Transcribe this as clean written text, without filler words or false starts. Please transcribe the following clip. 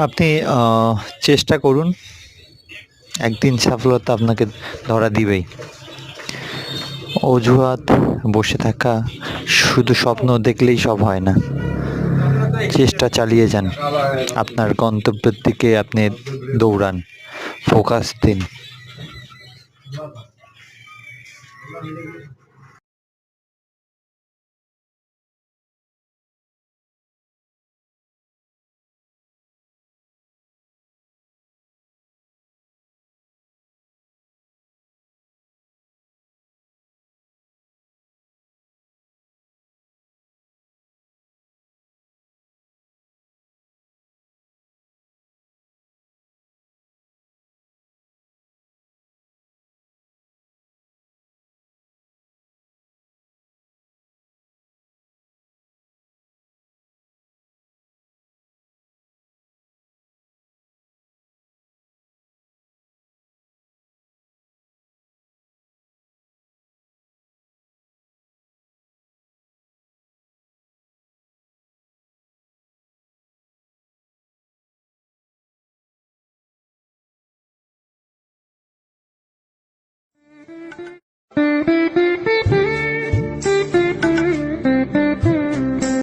আপনি চেষ্টা করুন, একদিন সফলতা আপনাকে ধরা দিবেই। অজুহাত, বসে থাকা, শুধু স্বপ্ন দেখলেই সব হয় না। চেষ্টা চালিয়ে যান, আপনার গন্তব্যের দিকে আপনি দৌড়ান, ফোকাস দিন।